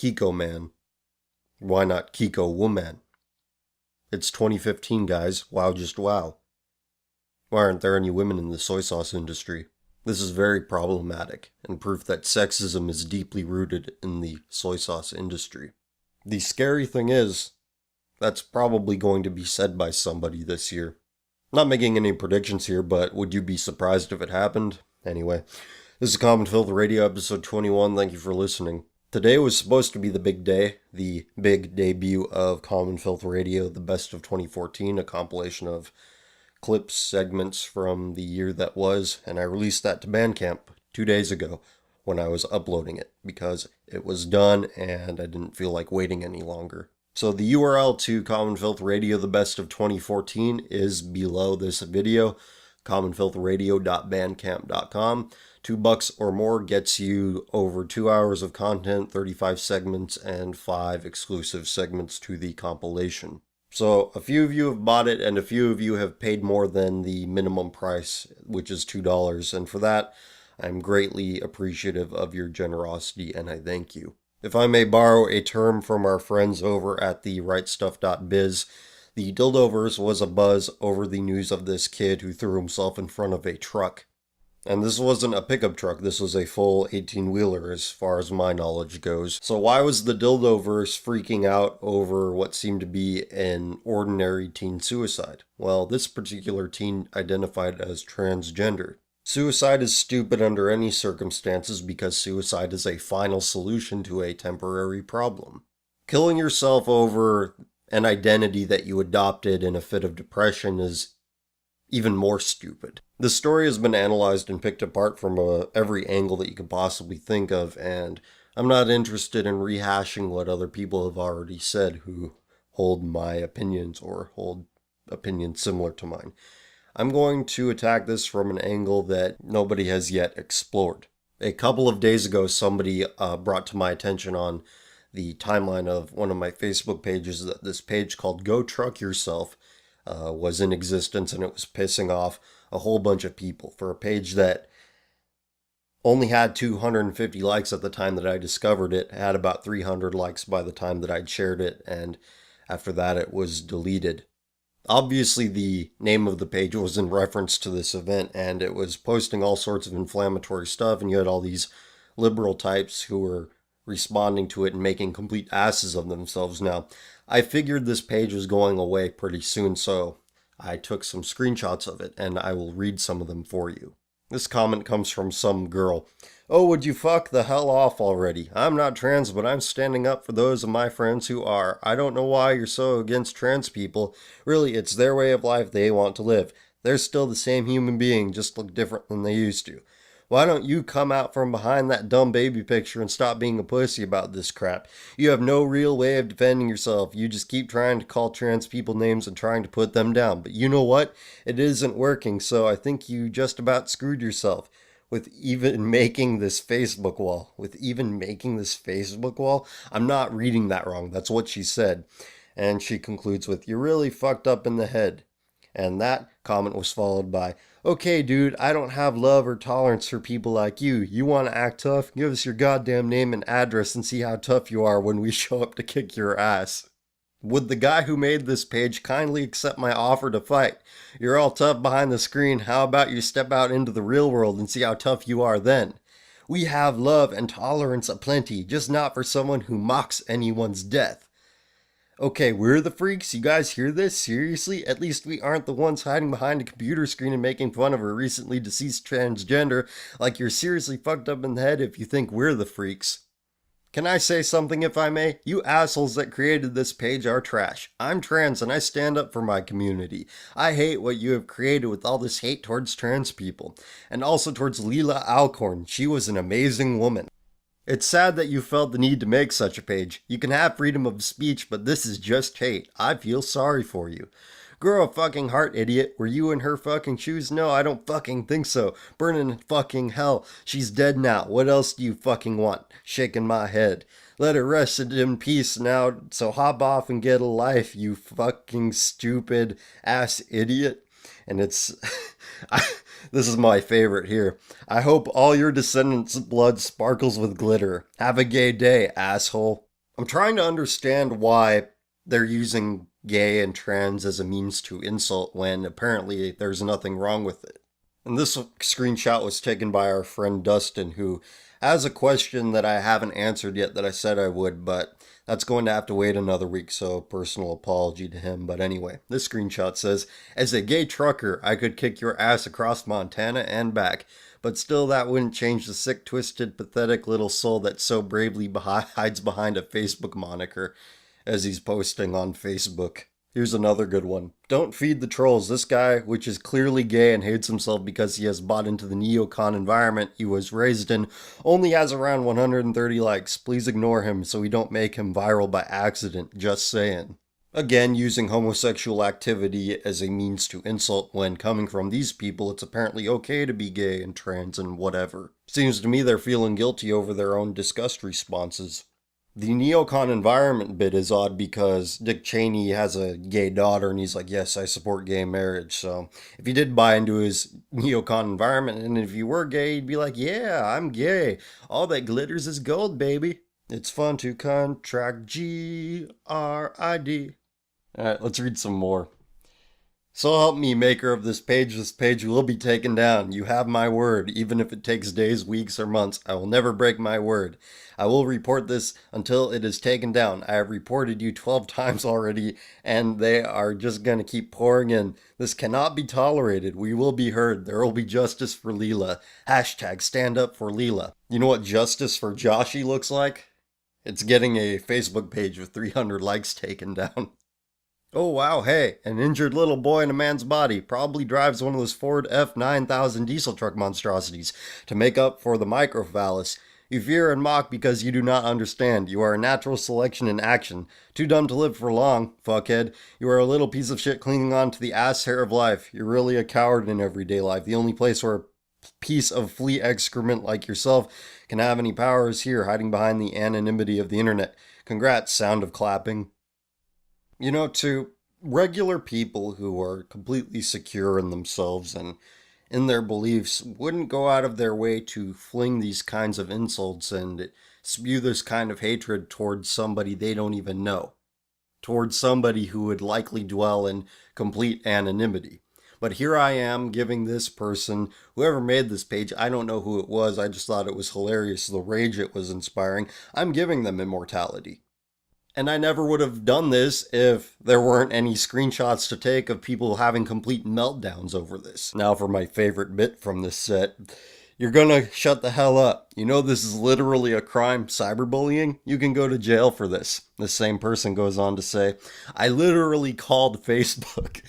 Kiko Man? Why not Kiko Woman? It's 2015, guys. Wow, just wow. Why aren't there any women in the soy sauce industry? This is very problematic and proof that sexism is deeply rooted in the soy sauce industry. The scary thing is, that's probably going to be said by somebody this year. Not making any predictions here, but would you be surprised if it happened? Anyway, this is Common Filth Radio, episode 21. Thank you for listening. Today was supposed to be the big day, the big debut of Common Filth Radio, the best of 2014, a compilation of clips, segments from the year that was, and I released that to Bandcamp 2 days ago when I was uploading it, because it was done and I didn't feel like waiting any longer. So the URL to Common Filth Radio, the best of 2014, is below this video, commonfilthradio.bandcamp.com. $2 or more gets you over 2 hours of content, 35 segments, and 5 exclusive segments to the compilation. So a few of you have bought it, and a few of you have paid more than the minimum price, which is $2. And for that, I'm greatly appreciative of your generosity, and I thank you. If I may borrow a term from our friends over at the rightstuff.biz, the Dildoverse was a buzz over the news of this kid who threw himself in front of a truck. And this wasn't a pickup truck, this was a full 18-wheeler as far as my knowledge goes. So why was the Dildoverse freaking out over what seemed to be an ordinary teen suicide? Well, this particular teen identified as transgender. Suicide is stupid under any circumstances because suicide is a final solution to a temporary problem. Killing yourself over an identity that you adopted in a fit of depression is even more stupid. The story has been analyzed and picked apart from every angle that you could possibly think of, and I'm not interested in rehashing what other people have already said who hold my opinions or hold opinions similar to mine. I'm going to attack this from an angle that nobody has yet explored. A couple of days ago, somebody brought to my attention on the timeline of one of my Facebook pages that this page called Go Truck Yourself was in existence, and it was pissing off a whole bunch of people for a page that only had 250 likes at the time that I discovered it. It had about 300 likes by the time that I'd shared it, and after that it was deleted. Obviously the name of the page was in reference to this event, and it was posting all sorts of inflammatory stuff, and you had all these liberal types who were responding to it and making complete asses of themselves. Now, I figured this page was going away pretty soon, so I took some screenshots of it, and I will read some of them for you. This comment comes from some girl. "Oh, would you fuck the hell off already? I'm not trans, but I'm standing up for those of my friends who are. I don't know why you're so against trans people. Really, it's their way of life they want to live. They're still the same human being, just look different than they used to. Why don't you come out from behind that dumb baby picture and stop being a pussy about this crap? You have no real way of defending yourself. You just keep trying to call trans people names and trying to put them down. But you know what? It isn't working, so I think you just about screwed yourself with even making this Facebook wall. I'm not reading that wrong. That's what she said. And she concludes with, "You're really fucked up in the head." And that comment was followed by, "Okay, dude, I don't have love or tolerance for people like you. You want to act tough? Give us your goddamn name and address and see how tough you are when we show up to kick your ass." Would the guy who made this page kindly accept my offer to fight? You're all tough behind the screen. How about you step out into the real world and see how tough you are then? We have love and tolerance aplenty, just not for someone who mocks anyone's death. Okay, we're the freaks. You guys hear this? Seriously? At least we aren't the ones hiding behind a computer screen and making fun of a recently deceased transgender. Like, you're seriously fucked up in the head if you think we're the freaks. Can I say something if I may? You assholes that created this page are trash. I'm trans and I stand up for my community. I hate what you have created with all this hate towards trans people. And also towards Leela Alcorn. She was an amazing woman. It's sad that you felt the need to make such a page. You can have freedom of speech, but this is just hate. I feel sorry for you. Grow a fucking heart, idiot. Were you in her fucking shoes? No, I don't fucking think so. Burn in fucking hell. She's dead now. What else do you fucking want? Shaking my head. Let her rest in peace now, so hop off and get a life, you fucking stupid ass idiot. And it's... This is my favorite here. I hope all your descendants' blood sparkles with glitter. Have a gay day, asshole. I'm trying to understand why they're using gay and trans as a means to insult when apparently there's nothing wrong with it. And this screenshot was taken by our friend Dustin, who has a question that I haven't answered yet that I said I would, but that's going to have to wait another week, so personal apology to him. But anyway, this screenshot says, as a gay trucker, I could kick your ass across Montana and back, but still that wouldn't change the sick, twisted, pathetic little soul that so bravely hides behind a Facebook moniker as he's posting on Facebook. Here's another good one. Don't feed the trolls. This guy, which is clearly gay and hates himself because he has bought into the neocon environment he was raised in, only has around 130 likes. Please ignore him so we don't make him viral by accident. Just saying. Again, using homosexual activity as a means to insult when coming from these people, it's apparently okay to be gay and trans and whatever. Seems to me they're feeling guilty over their own disgust responses. The neocon environment bit is odd because Dick Cheney has a gay daughter and he's like, yes, I support gay marriage. So if you did buy into his neocon environment and if you were gay, you'd be like, yeah, I'm gay. All that glitters is gold, baby. It's fun to contract G-R-I-D. All right, let's read some more. So help me, maker of this page will be taken down. You have my word, even if it takes days, weeks, or months. I will never break my word. I will report this until it is taken down. I have reported you 12 times already, and they are just going to keep pouring in. This cannot be tolerated. We will be heard. There will be justice for Leela. Hashtag stand up for Leela. You know what justice for Joshi looks like? It's getting a Facebook page with 300 likes taken down. Oh wow, hey, an injured little boy in a man's body probably drives one of those Ford F9000 diesel truck monstrosities to make up for the microphallus. You fear and mock because you do not understand. You are a natural selection in action. Too dumb to live for long, fuckhead. You are a little piece of shit clinging on to the ass hair of life. You're really a coward in everyday life. The only place where a piece of flea excrement like yourself can have any power is here, hiding behind the anonymity of the internet. Congrats, sound of clapping. You know, to regular people who are completely secure in themselves and in their beliefs wouldn't go out of their way to fling these kinds of insults and spew this kind of hatred towards somebody they don't even know, towards somebody who would likely dwell in complete anonymity. But here I am giving this person, whoever made this page, I don't know who it was, I just thought it was hilarious, the rage it was inspiring, I'm giving them immortality. And I never would have done this if there weren't any screenshots to take of people having complete meltdowns over this. Now for my favorite bit from this set. You're gonna shut the hell up. You know this is literally a crime, cyberbullying? You can go to jail for this. The same person goes on to say, I literally called Facebook.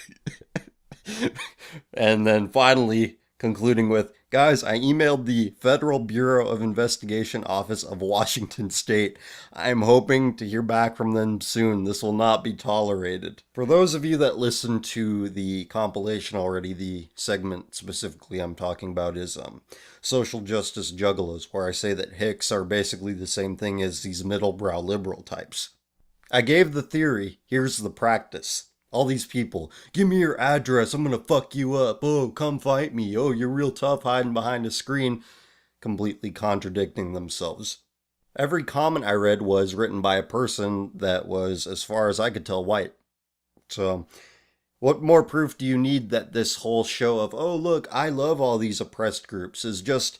And then finally concluding with, guys, I emailed the Federal Bureau of Investigation Office of Washington State. I'm hoping to hear back from them soon. This will not be tolerated. For those of you that listened to the compilation already, the segment specifically I'm talking about is Social Justice Juggalos, where I say that hicks are basically the same thing as these middle-brow liberal types. I gave the theory, here's the practice. All these people, give me your address, I'm gonna fuck you up, oh, come fight me, oh, you're real tough hiding behind a screen, completely contradicting themselves. Every comment I read was written by a person that was, as far as I could tell, white. So, what more proof do you need that this whole show of, oh, look, I love all these oppressed groups is just,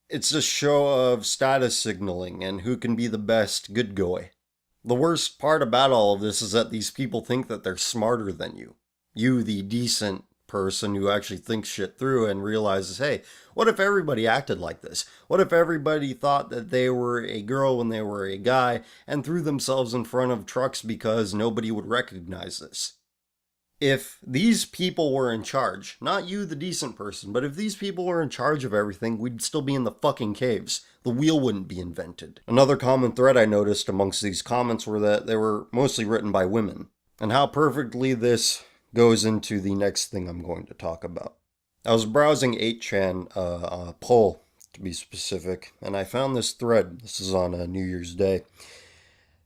it's a show of status signaling and who can be the best good guy. The worst part about all of this is that these people think that they're smarter than you. You, the decent person who actually thinks shit through and realizes, hey, what if everybody acted like this? What if everybody thought that they were a girl when they were a guy and threw themselves in front of trucks because nobody would recognize this? If these people were in charge, not you, the decent person, but if these people were in charge of everything, we'd still be in the fucking caves. The wheel wouldn't be invented. Another common thread I noticed amongst these comments were that they were mostly written by women, and how perfectly this goes into the next thing I'm going to talk about. I was browsing 8chan, poll to be specific, and I found this thread. This is on New Year's Day.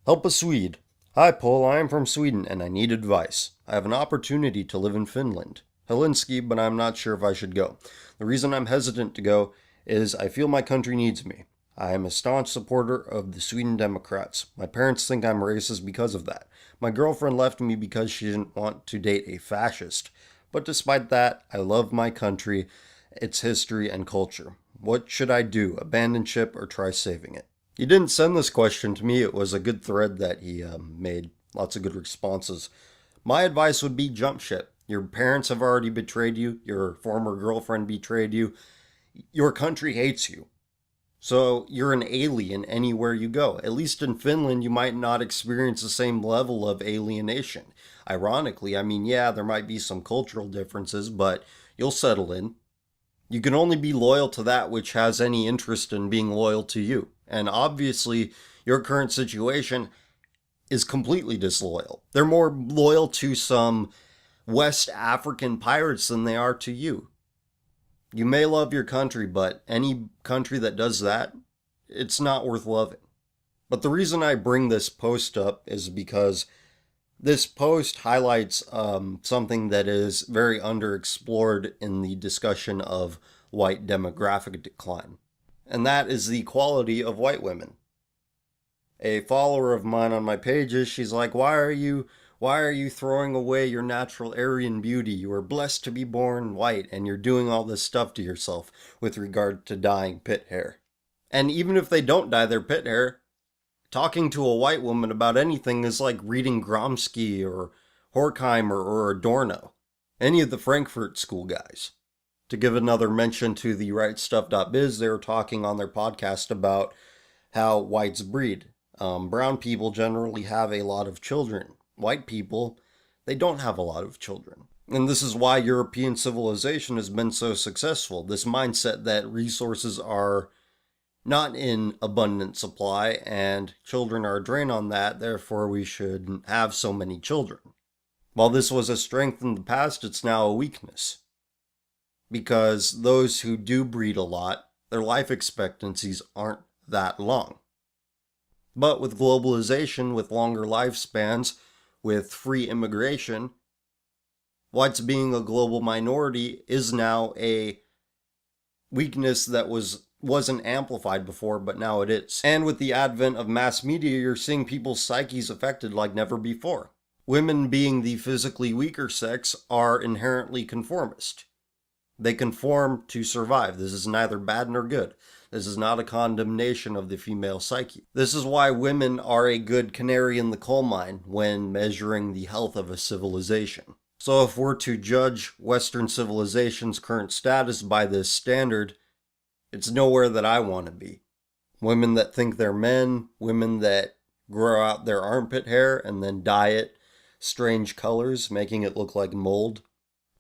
Help a Swede. Hi, Paul, I am from Sweden and I need advice. I have an opportunity to live in Finland. Helsinki, but I'm not sure if I should go. The reason I'm hesitant to go is I feel my country needs me. I am a staunch supporter of the Sweden Democrats. My parents think I'm racist because of that. My girlfriend left me because she didn't want to date a fascist. But despite that, I love my country, its history, and culture. What should I do? Abandon ship or try saving it? He didn't send this question to me. It was a good thread that he made. Lots of good responses. My advice would be jump ship. Your parents have already betrayed you. Your former girlfriend betrayed you. Your country hates you. So you're an alien anywhere you go. At least in Finland, you might not experience the same level of alienation. Ironically, I mean, yeah, there might be some cultural differences, but you'll settle in. You can only be loyal to that which has any interest in being loyal to you. And obviously, your current situation is completely disloyal. They're more loyal to some West African pirates than they are to you. You may love your country, but any country that does that, it's not worth loving. But the reason I bring this post up is because this post highlights something that is very underexplored in the discussion of white demographic decline, and that is the quality of white women. A follower of mine on my pages, she's like, why are you throwing away your natural Aryan beauty? You are blessed to be born white, and you're doing all this stuff to yourself with regard to dyeing pit hair. And even if they don't dye their pit hair, talking to a white woman about anything is like reading Gramsci or Horkheimer or Adorno, any of the Frankfurt School guys. To give another mention to the rightstuff.biz, they were talking on their podcast about how whites breed. Brown people generally have a lot of children. White people, they don't have a lot of children. And this is why European civilization has been so successful. This mindset that resources are not in abundant supply and children are a drain on that, therefore we shouldn't have so many children. While this was a strength in the past, it's now a weakness. Because those who do breed a lot, their life expectancies aren't that long. But with globalization, with longer lifespans, with free immigration, whites being a global minority is now a weakness that wasn't amplified before, but now it is. And with the advent of mass media, you're seeing people's psyches affected like never before. Women, being the physically weaker sex, are inherently conformist. They conform to survive. This is neither bad nor good. This is not a condemnation of the female psyche. This is why women are a good canary in the coal mine when measuring the health of a civilization. So if we're to judge Western civilization's current status by this standard, it's nowhere that I want to be. Women that think they're men, women that grow out their armpit hair and then dye it strange colors, making it look like mold.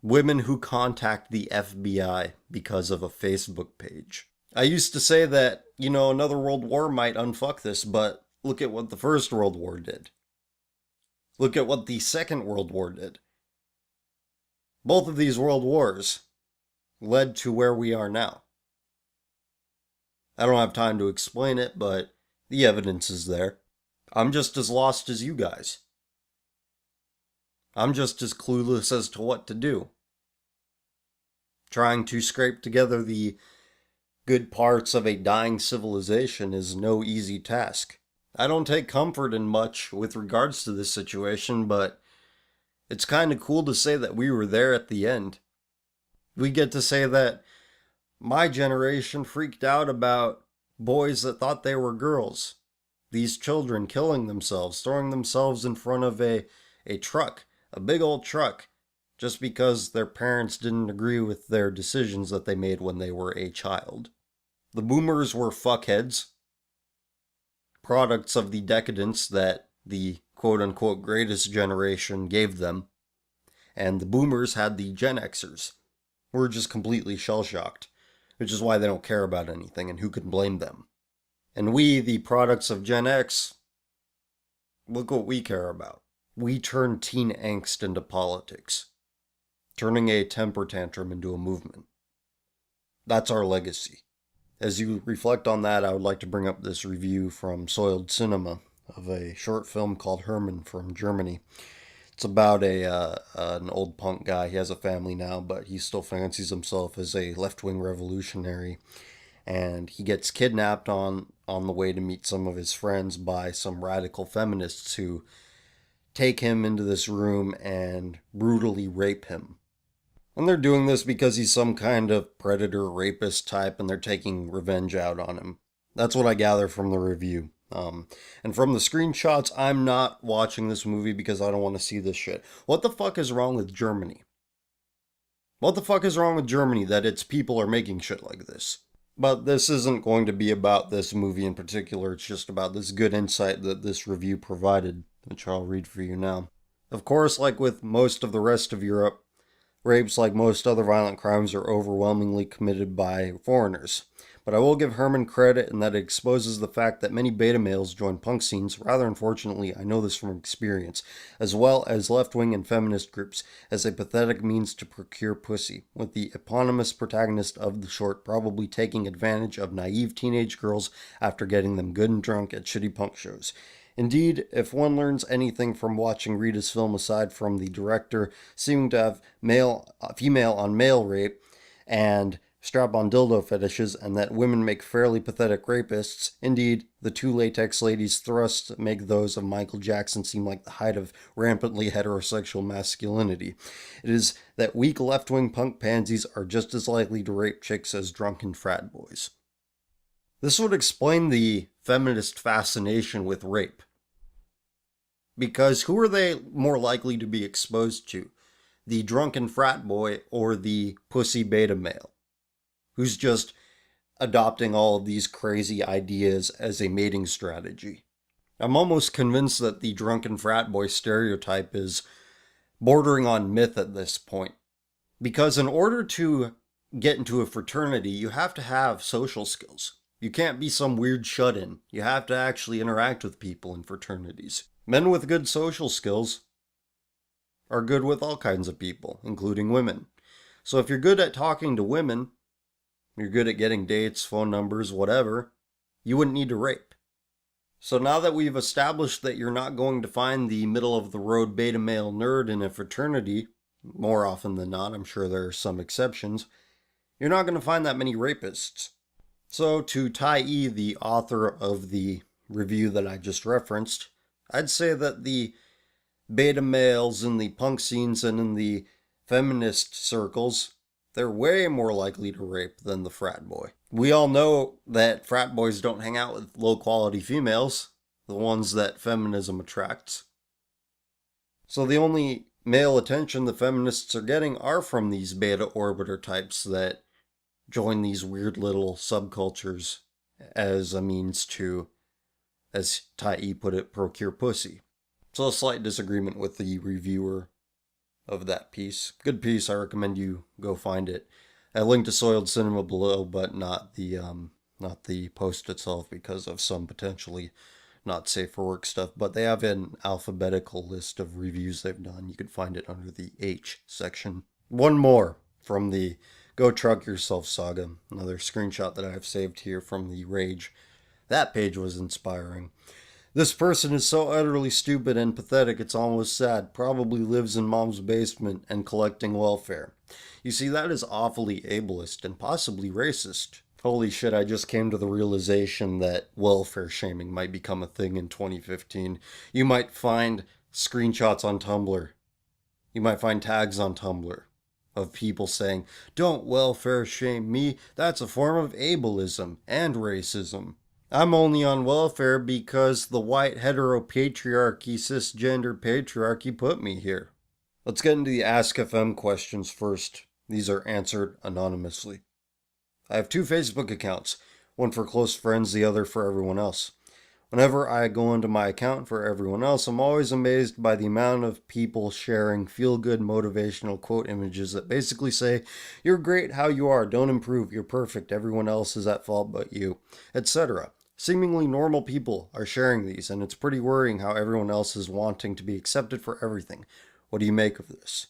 Women who contact the FBI because of a Facebook page. I used to say that, another world war might unfuck this, but look at what the First World War did. Look at what the Second World War did. Both of these world wars led to where we are now. I don't have time to explain it, but the evidence is there. I'm just as lost as you guys. I'm just as clueless as to what to do. Trying to scrape together the good parts of a dying civilization is no easy task. I don't take comfort in much with regards to this situation, but it's kind of cool to say that we were there at the end. We get to say that my generation freaked out about boys that thought they were girls. These children killing themselves, throwing themselves in front of a truck, a big old truck, just because their parents didn't agree with their decisions that they made when they were a child. The boomers were fuckheads, products of the decadence that the quote-unquote greatest generation gave them, and the boomers had the Gen Xers, who were just completely shell-shocked, which is why they don't care about anything, and who can blame them? And we, the products of Gen X, look what we care about. We turn teen angst into politics, turning a temper tantrum into a movement. That's our legacy. As you reflect on that, I would like to bring up this review from Soiled Cinema of a short film called Herman from Germany. It's about an old punk guy. He has a family now, but he still fancies himself as a left-wing revolutionary. and he gets kidnapped on the way to meet some of his friends by some radical feminists who take him into this room and brutally rape him. And they're doing this because he's some kind of predator rapist type and they're taking revenge out on him. That's what I gather from the review. And from the screenshots, I'm not watching this movie because I don't want to see this shit. What the fuck is wrong with Germany? What the fuck is wrong with Germany that its people are making shit like this? But this isn't going to be about this movie in particular. It's just about this good insight that this review provided, which I'll read for you now. Of course, like with most of the rest of Europe, rapes, like most other violent crimes, are overwhelmingly committed by foreigners. But I will give Herman credit in that it exposes the fact that many beta males join punk scenes. Rather unfortunately, I know this from experience, as well as left-wing and feminist groups, as a pathetic means to procure pussy, with the eponymous protagonist of the short probably taking advantage of naive teenage girls after getting them good and drunk at shitty punk shows. Indeed, if one learns anything from watching Rita's film aside from the director seeming to have female on male rape and strap-on dildo fetishes, and that women make fairly pathetic rapists. Indeed, the two latex ladies' thrusts make those of Michael Jackson seem like the height of rampantly heterosexual masculinity. It is that weak left-wing punk pansies are just as likely to rape chicks as drunken frat boys. This would explain the feminist fascination with rape. Because who are they more likely to be exposed to? The drunken frat boy or the pussy beta male? Who's just adopting all of these crazy ideas as a mating strategy. I'm almost convinced that the drunken frat boy stereotype is bordering on myth at this point. Because in order to get into a fraternity, you have to have social skills. You can't be some weird shut-in. You have to actually interact with people in fraternities. Men with good social skills are good with all kinds of people, including women. So if you're good at talking to women, you're good at getting dates, phone numbers, whatever, you wouldn't need to rape. So now that we've established that you're not going to find the middle-of-the-road beta male nerd in a fraternity, more often than not, I'm sure there are some exceptions, you're not going to find that many rapists. So to Tai E, the author of the review that I just referenced, I'd say that the beta males in the punk scenes and in the feminist circles, they're way more likely to rape than the frat boy. We all know that frat boys don't hang out with low-quality females, the ones that feminism attracts. So the only male attention the feminists are getting are from these beta orbiter types that join these weird little subcultures as a means to, as Tai E put it, procure pussy. So a slight disagreement with the reviewer of that piece. Good piece, I recommend you go find it. I linked to Soiled Cinema below, but not the post itself because of some potentially not safe for work stuff. But they have an alphabetical list of reviews they've done. You can find it under the H section. One more from the Go Truck Yourself saga. Another screenshot that I have saved here from the Rage. That page was inspiring. This person is so utterly stupid and pathetic it's almost sad. Probably lives in mom's basement and collecting welfare. You see, that is awfully ableist and possibly racist. Holy shit, I just came to the realization that welfare shaming might become a thing in 2015. You might find screenshots on Tumblr. You might find tags on Tumblr of people saying, "Don't welfare shame me, that's a form of ableism and racism. I'm only on welfare because the white heteropatriarchy, cisgender patriarchy put me here." Let's get into the Ask FM questions first. These are answered anonymously. I have 2 Facebook accounts, one for close friends, the other for everyone else. Whenever I go into my account for everyone else, I'm always amazed by the amount of people sharing feel-good motivational quote images that basically say, "You're great how you are, don't improve, you're perfect, everyone else is at fault but you," etc. Seemingly normal people are sharing these, and it's pretty worrying how everyone else is wanting to be accepted for everything. What do you make of this?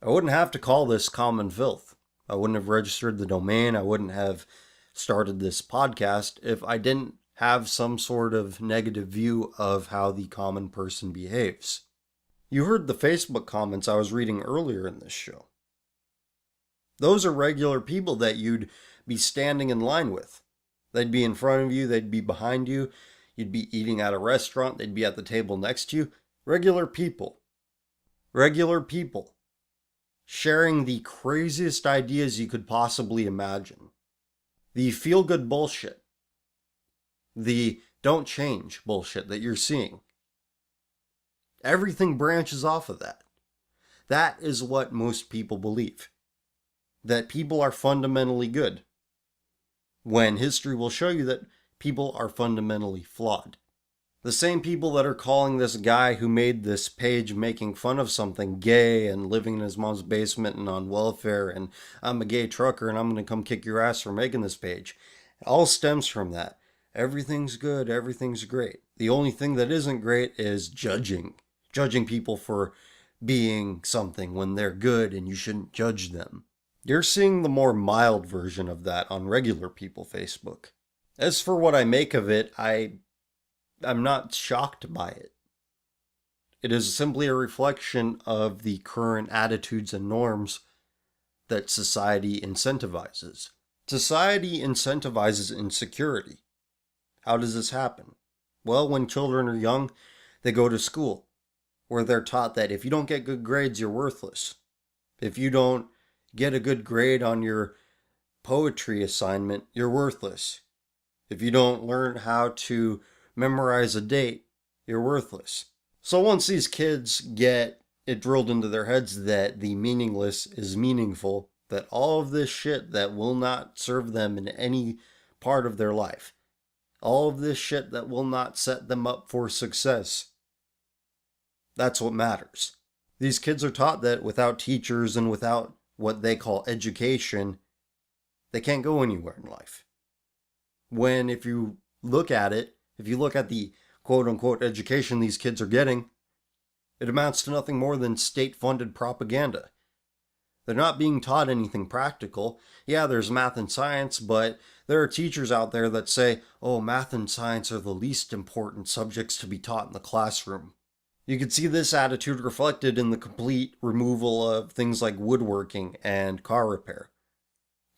I wouldn't have to call this common filth. I wouldn't have registered the domain. I wouldn't have started this podcast if I didn't have some sort of negative view of how the common person behaves. You heard the Facebook comments I was reading earlier in this show. Those are regular people that you'd be standing in line with. They'd be in front of you, they'd be behind you, you'd be eating at a restaurant, they'd be at the table next to you. Regular people. Regular people. Sharing the craziest ideas you could possibly imagine. The feel-good bullshit. The don't change bullshit that you're seeing. Everything branches off of that. That is what most people believe. That people are fundamentally good. When history will show you that people are fundamentally flawed. The same people that are calling this guy who made this page making fun of something gay and living in his mom's basement and on welfare and I'm a gay trucker and I'm going to come kick your ass for making this page. It all stems from that. Everything's good, everything's great. The only thing that isn't great is judging. Judging people for being something when they're good and you shouldn't judge them. You're seeing the more mild version of that on regular people Facebook. As for what I make of it, I'm not shocked by it. It is simply a reflection of the current attitudes and norms that society incentivizes. Society incentivizes insecurity. How does this happen? Well, when children are young, they go to school, where they're taught that if you don't get good grades, you're worthless. If you don't get a good grade on your poetry assignment, you're worthless. If you don't learn how to memorize a date, you're worthless. So once these kids get it drilled into their heads that the meaningless is meaningful, that all of this shit that will not serve them in any part of their life, all of this shit that will not set them up for success, that's what matters. These kids are taught that without teachers and without what they call education, they can't go anywhere in life. When if you look at it, if you look at the quote-unquote education these kids are getting, it amounts to nothing more than state-funded propaganda. They're not being taught anything practical. Yeah, there's math and science, but there are teachers out there that say, oh, math and science are the least important subjects to be taught in the classroom. You can see this attitude reflected in the complete removal of things like woodworking and car repair.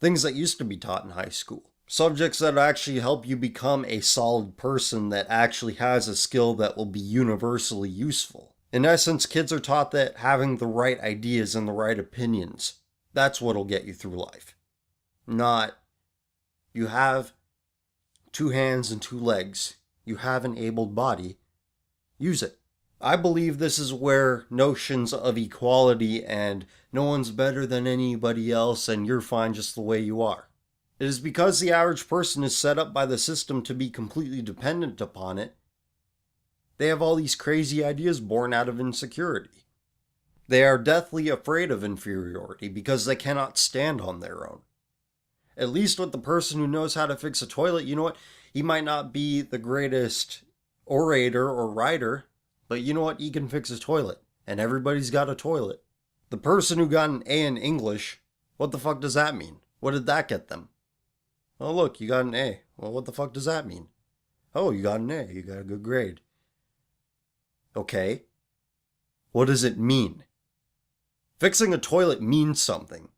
Things that used to be taught in high school. Subjects that actually help you become a solid person that actually has a skill that will be universally useful. In essence, kids are taught that having the right ideas and the right opinions, that's what'll get you through life. Not, you have 2 hands and 2 legs, you have an able body, use it. I believe this is where notions of equality and no one's better than anybody else and you're fine just the way you are. It is because the average person is set up by the system to be completely dependent upon it. They have all these crazy ideas born out of insecurity. They are deathly afraid of inferiority because they cannot stand on their own. At least with the person who knows how to fix a toilet, you know what? He might not be the greatest orator or writer, but you know what? He can fix a toilet. And everybody's got a toilet. The person who got an A in English, what the fuck does that mean? What did that get them? Oh, look, you got an A. Well, what the fuck does that mean? Oh, you got an A. You got a good grade. Okay. What does it mean? Fixing a toilet means something.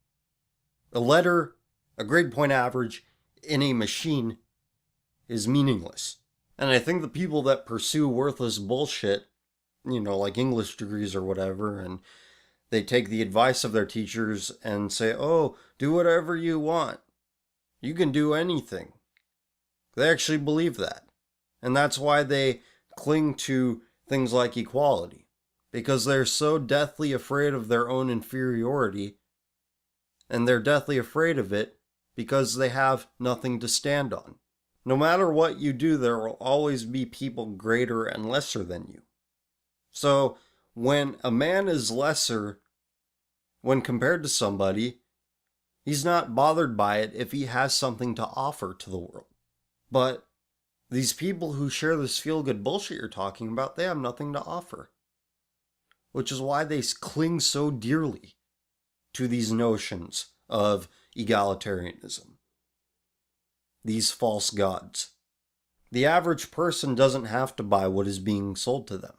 A letter, a grade point average in a machine is meaningless. And I think the people that pursue worthless bullshit, like English degrees or whatever, and they take the advice of their teachers and say, oh, do whatever you want. You can do anything. They actually believe that. And that's why they cling to things like equality. Because they're so deathly afraid of their own inferiority. And they're deathly afraid of it because they have nothing to stand on. No matter what you do, there will always be people greater and lesser than you. So, when a man is lesser, when compared to somebody, he's not bothered by it if he has something to offer to the world. But these people who share this feel-good bullshit you're talking about, they have nothing to offer. Which is why they cling so dearly to these notions of egalitarianism. These false gods. The average person doesn't have to buy what is being sold to them.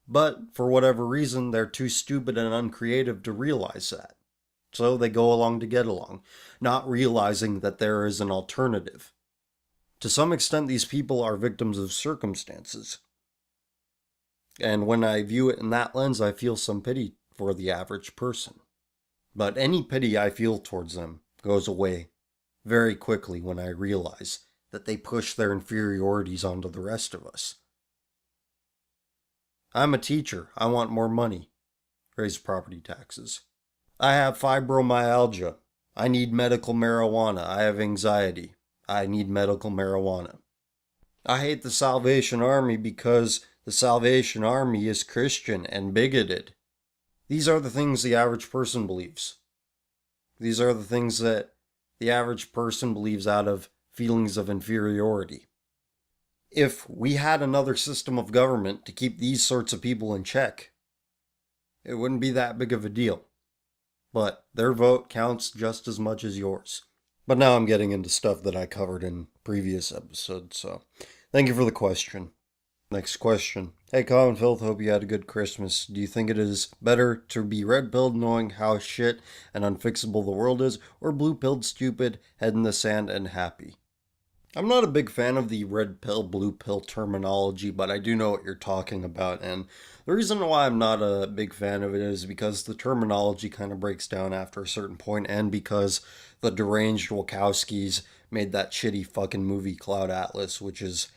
But, for whatever reason, they're too stupid and uncreative to realize that. so they go along to get along, not realizing that there is an alternative. To some extent, these people are victims of circumstances. And when I view it in that lens, I feel some pity for the average person. But any pity I feel towards them goes away very quickly when I realize that they push their inferiorities onto the rest of us. I'm a teacher. I want more money. Raise property taxes. I have fibromyalgia. I need medical marijuana. I have anxiety. I need medical marijuana. I hate the Salvation Army because the Salvation Army is Christian and bigoted. These are the things the average person believes. These are the things that the average person believes out of feelings of inferiority. If we had another system of government to keep these sorts of people in check, it wouldn't be that big of a deal. But their vote counts just as much as yours. But now I'm getting into stuff that I covered in previous episodes, so thank you for the question. Next question. Hey, Colin, Filth, hope you had a good Christmas. Do you think it is better to be red-pilled knowing how shit and unfixable the world is, or blue-pilled stupid, head in the sand and happy? I'm not a big fan of the red pill, blue pill terminology, but I do know what you're talking about, and the reason why I'm not a big fan of it is because the terminology kind of breaks down after a certain point, and because the deranged Wachowskis made that shitty fucking movie Cloud Atlas, which is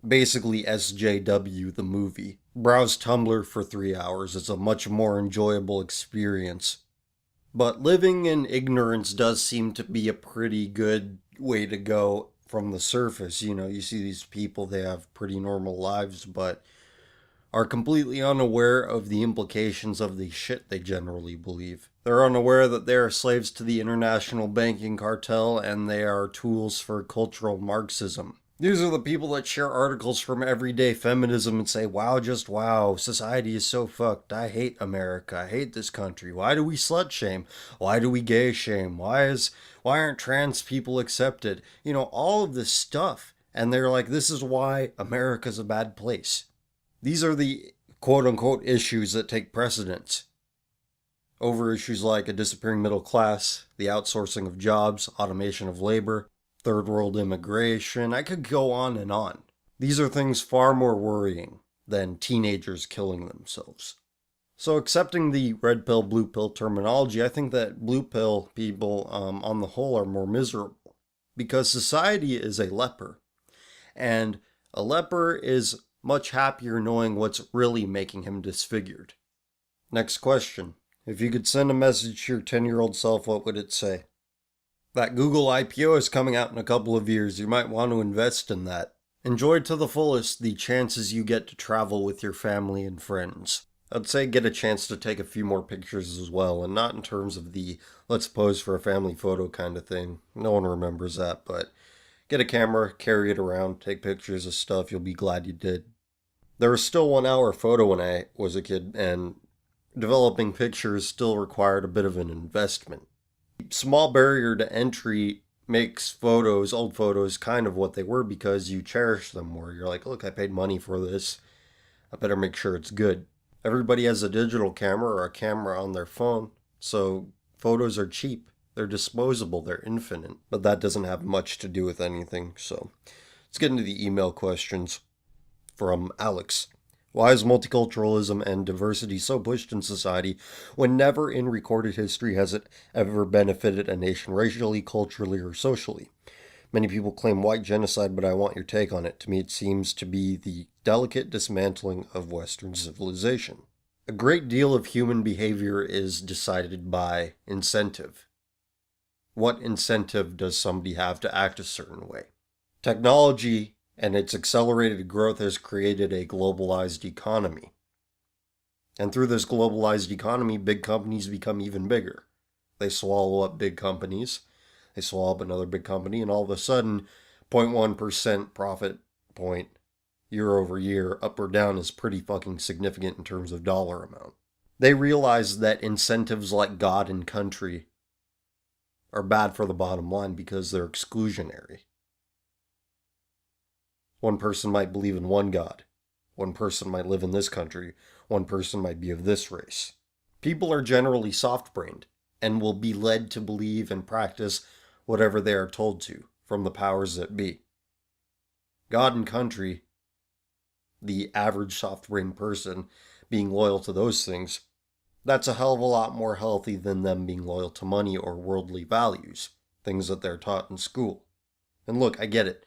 basically SJW the movie. Browse Tumblr for 3 hours. It's a much more enjoyable experience. But living in ignorance does seem to be a pretty good way to go from the surface. You know, you see these people, they have pretty normal lives, but are completely unaware of the implications of the shit they generally believe. They're unaware that they are slaves to the international banking cartel and they are tools for cultural Marxism. These are the people that share articles from everyday feminism and say, wow, just wow, society is so fucked. I hate America. I hate this country. Why do we slut shame? Why do we gay shame? Why aren't trans people accepted? You know, all of this stuff. And they're like, this is why America's a bad place. These are the quote unquote issues that take precedence over issues like a disappearing middle class, the outsourcing of jobs, automation of labor, third world immigration. I could go on and on. These are things far more worrying than teenagers killing themselves. So accepting the red pill, blue pill terminology, I think that blue pill people on the whole are more miserable because society is a leper. And a leper is much happier knowing what's really making him disfigured. Next question. If you could send a message to your 10-year-old self, what would it say? That Google IPO is coming out in a couple of years. You might want to invest in that. Enjoy to the fullest the chances you get to travel with your family and friends. I'd say get a chance to take a few more pictures as well, and not in terms of the let's pose for a family photo kind of thing. No one remembers that, but get a camera, carry it around, take pictures of stuff. You'll be glad you did. There was still 1 hour photo when I was a kid, and developing pictures still required a bit of an investment. Small barrier to entry makes photos, old photos, kind of what they were because you cherish them more. You're like, look, I paid money for this. I better make sure it's good. Everybody has a digital camera or a camera on their phone, so photos are cheap. They're disposable, they're infinite, but that doesn't have much to do with anything. So let's get into the email questions from Alex. Why is multiculturalism and diversity so pushed in society when never in recorded history has it ever benefited a nation racially, culturally, or socially? Many people claim white genocide, but I want your take on it. To me, it seems to be the delicate dismantling of Western civilization. A great deal of human behavior is decided by incentive. What incentive does somebody have to act a certain way? Technology and its accelerated growth has created a globalized economy. And through this globalized economy, big companies become even bigger. They swallow up big companies, they swallow up another big company, and all of a sudden, 0.1% profit point year over year, up or down, is pretty fucking significant in terms of dollar amount. They realize that incentives like God and country are bad for the bottom line because they're exclusionary. One person might believe in one God. One person might live in this country. One person might be of this race. People are generally soft-brained. and will be led to believe and practice whatever they are told to from the powers that be. God and country, the average soft-brained person being loyal to those things, that's a hell of a lot more healthy than them being loyal to money or worldly values, things that they're taught in school. And look, I get it.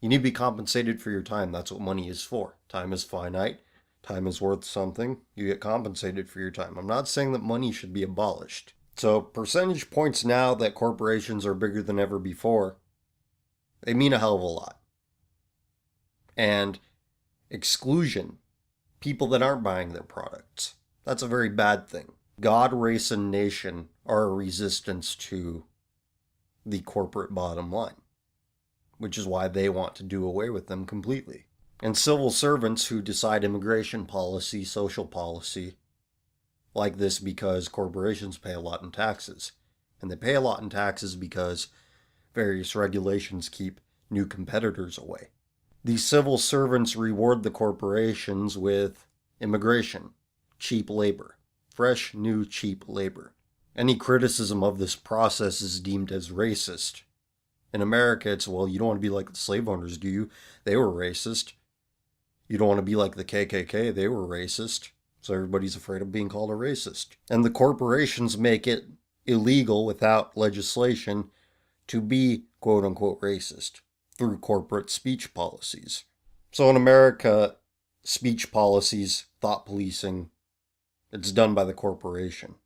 You need to be compensated for your time. That's what money is for. Time is finite. Time is worth something. You get compensated for your time. I'm not saying that money should be abolished. So percentage points now that corporations are bigger than ever before, they mean a hell of a lot. And exclusion, people that aren't buying their products, that's a very bad thing. God, race, and nation are a resistance to the corporate bottom line, which is why they want to do away with them completely. And civil servants who decide immigration policy, social policy, like this because corporations pay a lot in taxes. And they pay a lot in taxes because various regulations keep new competitors away. These civil servants reward the corporations with immigration, cheap labor, fresh, new, cheap labor. Any criticism of this process is deemed as racist. In America, it's, well, you don't want to be like the slave owners, do you? They were racist. You don't want to be like the KKK, they were racist. So everybody's afraid of being called a racist. And the corporations make it illegal without legislation to be quote-unquote racist through corporate speech policies. So in America, speech policies, thought policing, it's done by the corporation.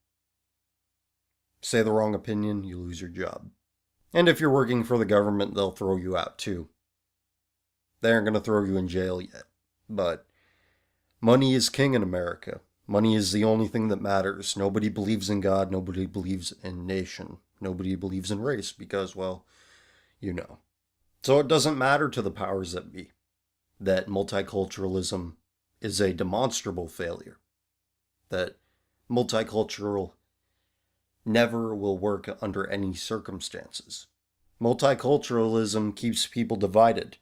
Say the wrong opinion, you lose your job. And if you're working for the government, they'll throw you out too. They aren't going to throw you in jail yet. But money is king in America. Money is the only thing that matters. Nobody believes in God. Nobody believes in nation. Nobody believes in race because, well, you know. So it doesn't matter to the powers that be that multiculturalism is a demonstrable failure. That multicultural never will work under any circumstances. Multiculturalism keeps people divided.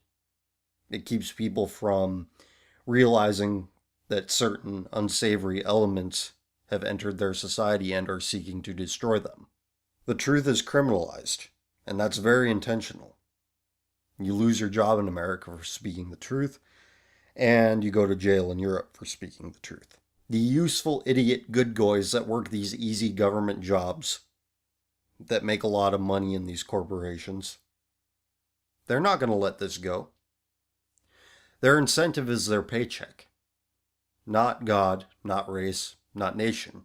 It keeps people from realizing that certain unsavory elements have entered their society and are seeking to destroy them. The truth is criminalized, and that's very intentional. You lose your job in America for speaking the truth, and you go to jail in Europe for speaking the truth. The useful idiot good guys that work these easy government jobs that make a lot of money in these corporations, they're not going to let this go. Their incentive is their paycheck. Not God, not race, not nation.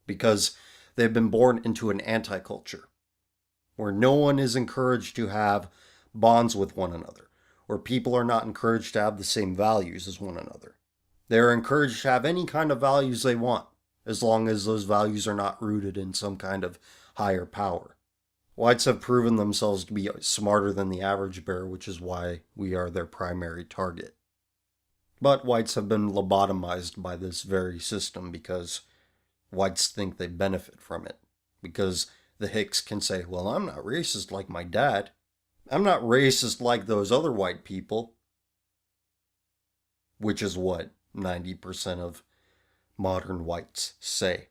Because they've been born into an anti-culture where no one is encouraged to have bonds with one another, where people are not encouraged to have the same values as one another. They are encouraged to have any kind of values they want, as long as those values are not rooted in some kind of higher power. Whites have proven themselves to be smarter than the average bear, which is why we are their primary target. But whites have been lobotomized by this very system because whites think they benefit from it. Because the hicks can say, well, I'm not racist like my dad. I'm not racist like those other white people. Which is what 90% of modern whites say.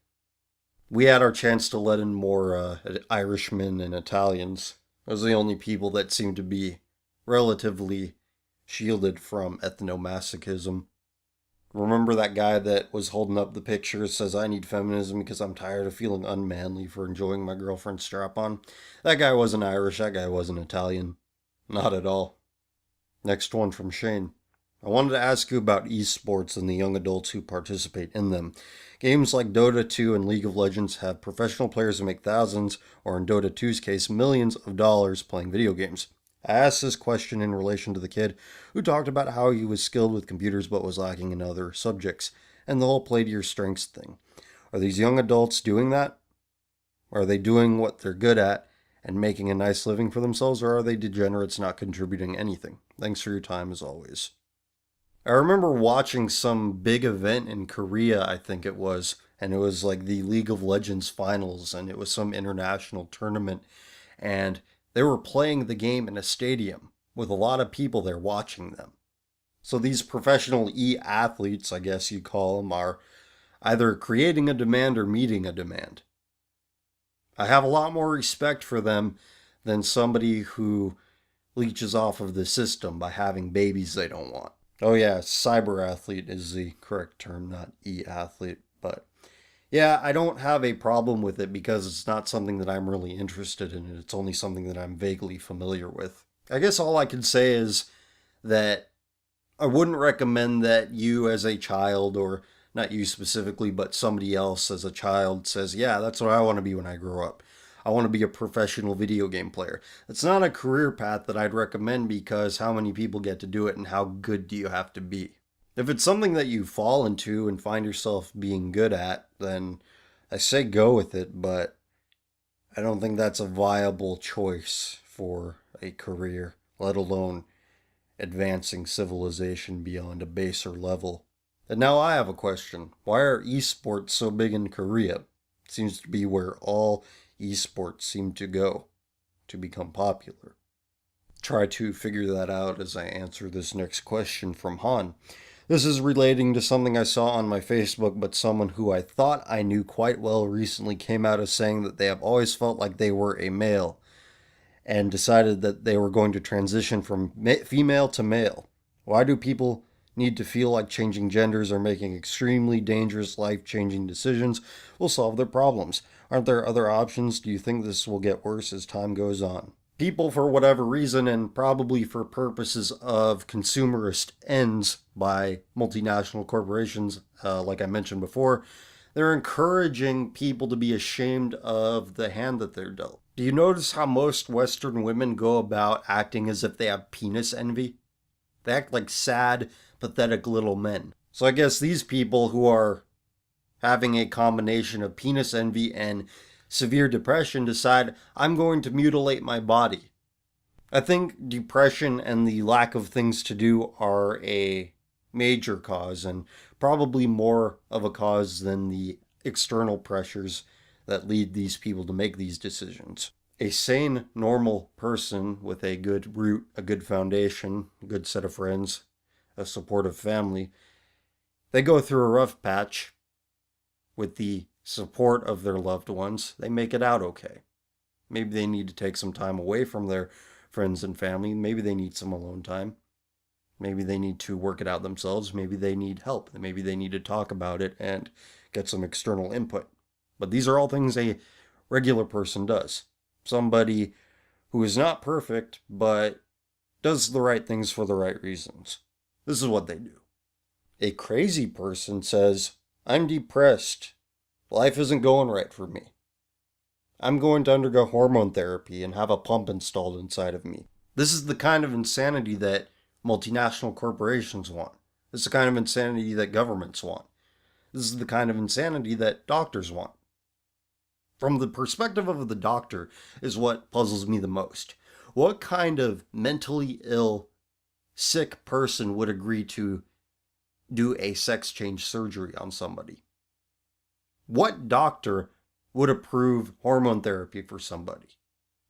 We had our chance to let in more Irishmen and Italians. Those are the only people that seem to be relatively shielded from ethnomasochism. Remember that guy that was holding up the picture says, I need feminism because I'm tired of feeling unmanly for enjoying my girlfriend's strap-on? That guy wasn't Irish, that guy wasn't Italian. Not at all. Next one from Shane. I wanted to ask you about esports and the young adults who participate in them. Games like Dota 2 and League of Legends have professional players who make thousands, or in Dota 2's case, millions of dollars playing video games. I asked this question in relation to the kid who talked about how he was skilled with computers but was lacking in other subjects, and the whole play to your strengths thing. Are these young adults doing that? Are they doing what they're good at and making a nice living for themselves, or are they degenerates not contributing anything? Thanks for your time as always. I remember watching some big event in Korea, I think it was, and it was like the League of Legends finals, and it was some international tournament, and they were playing the game in a stadium with a lot of people there watching them. So these professional e-athletes, I guess you call them, are either creating a demand or meeting a demand. I have a lot more respect for them than somebody who leeches off of the system by having babies they don't want. Oh yeah, cyber athlete is the correct term, not e-athlete. But yeah, I don't have a problem with it because it's not something that I'm really interested in. It's only something that I'm vaguely familiar with. I guess all I can say is that I wouldn't recommend that you as a child, or not you specifically, but somebody else as a child says, yeah, that's what I want to be when I grow up. I want to be a professional video game player. It's not a career path that I'd recommend because how many people get to do it and how good do you have to be? If it's something that you fall into and find yourself being good at, then I say go with it, but I don't think that's a viable choice for a career, let alone advancing civilization beyond a baser level. And now I have a question. Why are esports so big in Korea? It seems to be where all esports seem to go to become popular. Try to figure that out as I answer this next question from Han. This is relating to something I saw on my Facebook, but someone who I thought I knew quite well recently came out as saying that they have always felt like they were a male and decided that they were going to transition from female to male. Why do people need to feel like changing genders or making extremely dangerous life-changing decisions will solve their problems? Aren't there other options? Do you think this will get worse as time goes on? People, for whatever reason, and probably for purposes of consumerist ends by multinational corporations, like I mentioned before, they're encouraging people to be ashamed of the hand that they're dealt. Do you notice how most Western women go about acting as if they have penis envy? They act like sad, pathetic little men. So I guess these people who are having a combination of penis envy and severe depression decide, I'm going to mutilate my body. I think depression and the lack of things to do are a major cause, and probably more of a cause than the external pressures that lead these people to make these decisions. A sane, normal person with a good root, a good foundation, a good set of friends, a supportive family, they go through a rough patch with the support of their loved ones. They make it out okay. Maybe they need to take some time away from their friends and family. Maybe they need some alone time. Maybe they need to work it out themselves. Maybe they need help. Maybe they need to talk about it and get some external input. But these are all things a regular person does. Somebody who is not perfect, but does the right things for the right reasons. This is what they do. A crazy person says, I'm depressed. Life isn't going right for me. I'm going to undergo hormone therapy and have a pump installed inside of me. This is the kind of insanity that multinational corporations want. This is the kind of insanity that governments want. This is the kind of insanity that doctors want. From the perspective of the doctor is what puzzles me the most. What kind of mentally ill, sick person would agree to do a sex change surgery on somebody? What doctor would approve hormone therapy for somebody?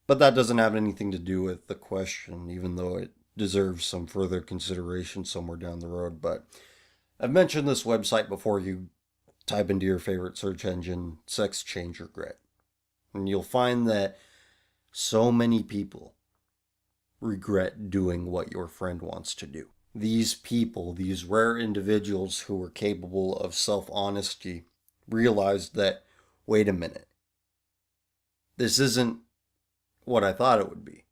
But that doesn't have anything to do with the question, even though it deserves some further consideration somewhere down the road. But I've mentioned this website before. You type into your favorite search engine, sex change regret. And you'll find that so many people regret doing what your friend wants to do. These people, these rare individuals who are capable of self-honesty, realized that, wait a minute, this isn't what I thought it would be.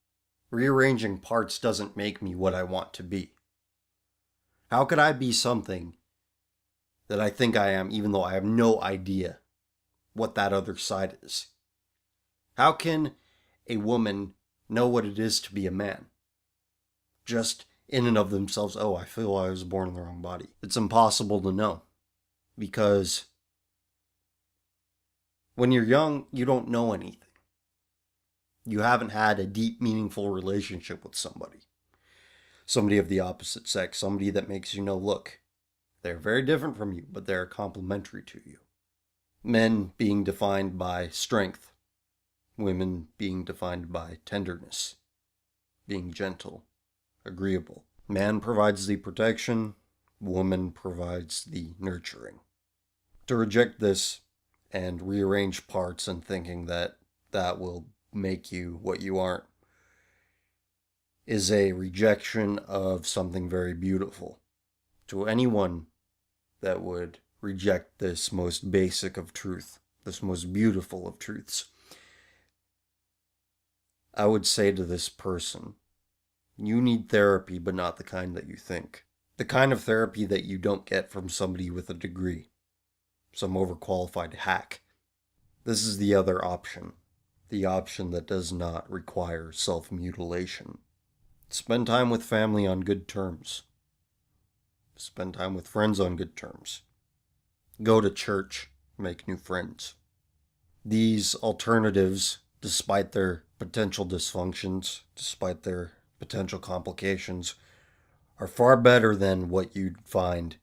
Rearranging parts doesn't make me what I want to be. How could I be something that I think I am, even though I have no idea what that other side is? How can a woman know what it is to be a man? Just in and of themselves, oh, I feel I was born in the wrong body. It's impossible to know. Because when you're young, you don't know anything. You haven't had a deep, meaningful relationship with somebody. Somebody of the opposite sex. Somebody that makes you know, look, they're very different from you, but they're complementary to you. Men being defined by strength. Women being defined by tenderness. Being gentle. Agreeable. Man provides the protection. Woman provides the nurturing. To reject this and rearrange parts and thinking that that will make you what you aren't is a rejection of something very beautiful. To anyone that would reject this most basic of truth, this most beautiful of truths, I would say to this person, you need therapy, but not the kind that you think. The kind of therapy that you don't get from somebody with a degree, some overqualified hack. This is the other option, the option that does not require self-mutilation. Spend time with family on good terms. Spend time with friends on good terms. Go to church, make new friends. These alternatives, despite their potential dysfunctions, despite their potential complications, are far better than what you'd find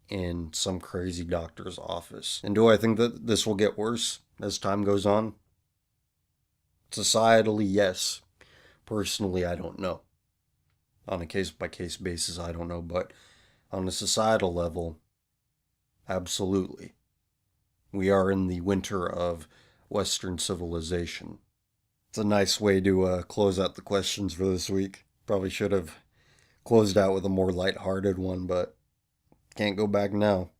in some crazy doctor's office. And do I think that this will get worse as time goes on? Societally, yes. Personally, I don't know. On a case-by-case basis, I don't know, but on a societal level, absolutely. We are in the winter of Western civilization. It's a nice way to close out the questions for this week. Probably should have closed out with a more lighthearted one, but can't go back now.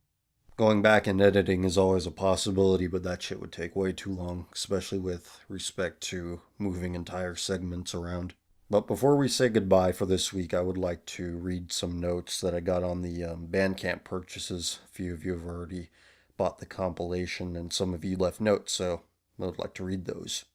Going back and editing is always a possibility, but that shit would take way too long, especially with respect to moving entire segments around. But before we say goodbye for this week, I would like to read some notes that I got on the Bandcamp purchases. A few of you have already bought the compilation, and some of you left notes, so I would like to read those.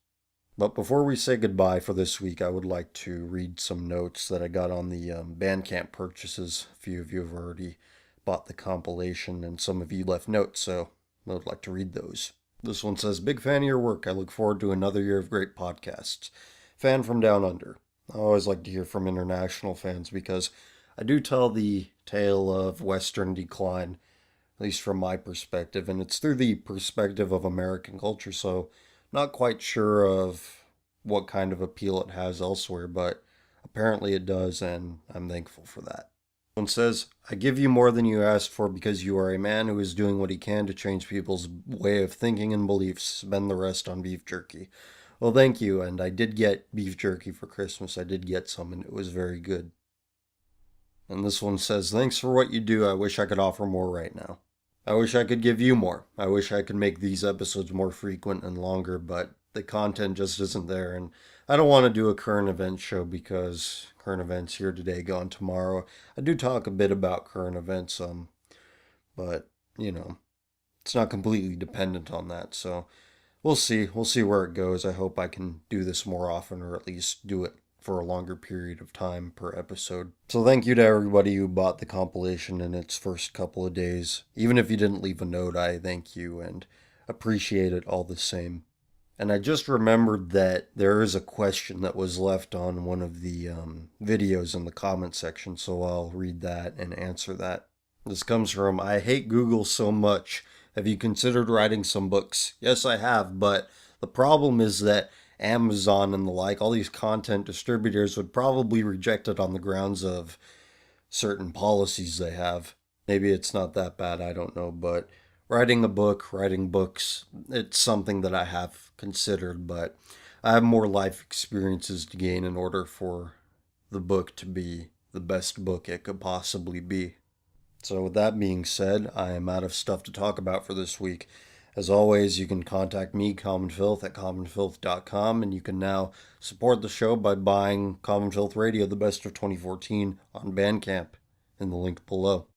But before we say goodbye for this week, I would like to read some notes that I got on the Bandcamp purchases. A few of you have already bought the compilation, and some of you left notes, so I would like to read those. This one says, "Big fan of your work. I look forward to another year of great podcasts. Fan from down under." I always like to hear from international fans because I do tell the tale of Western decline, at least from my perspective, and it's through the perspective of American culture, so not quite sure of what kind of appeal it has elsewhere, but apparently it does, and I'm thankful for that. One says, "I give you more than you asked for because you are a man who is doing what he can to change people's way of thinking and beliefs. Spend the rest on beef jerky." Well, thank you, and I did get beef jerky for Christmas. I did get some, and it was very good. And this one says, "Thanks for what you do. I wish I could offer more right now. I wish I could give you more. I wish I could make these episodes more frequent and longer, but the content just isn't there. And I don't want to do a current event show because current events here today, gone tomorrow. I do talk a bit about current events, but, it's not completely dependent on that. So we'll see. We'll see where it goes. I hope I can do this more often, or at least do it for a longer period of time per episode. So thank you to everybody who bought the compilation in its first couple of days. Even if you didn't leave a note, I thank you and appreciate it all the same. And I just remembered that there is a question that was left on one of the videos in the comment section, so I'll read that and answer that. This comes from, "I hate Google so much. Have you considered writing some books?" Yes, I have, but the problem is that Amazon and the like, all these content distributors would probably reject it on the grounds of certain policies they have. Maybe it's not that bad, I don't know, but writing a book, writing books, it's something that I have considered, but I have more life experiences to gain in order for the book to be the best book it could possibly be. So with that being said, I am out of stuff to talk about for this week. As always, you can contact me, Common Filth, at commonfilth.com, and you can now support the show by buying Common Filth Radio, the best of 2014, on Bandcamp, in the link below.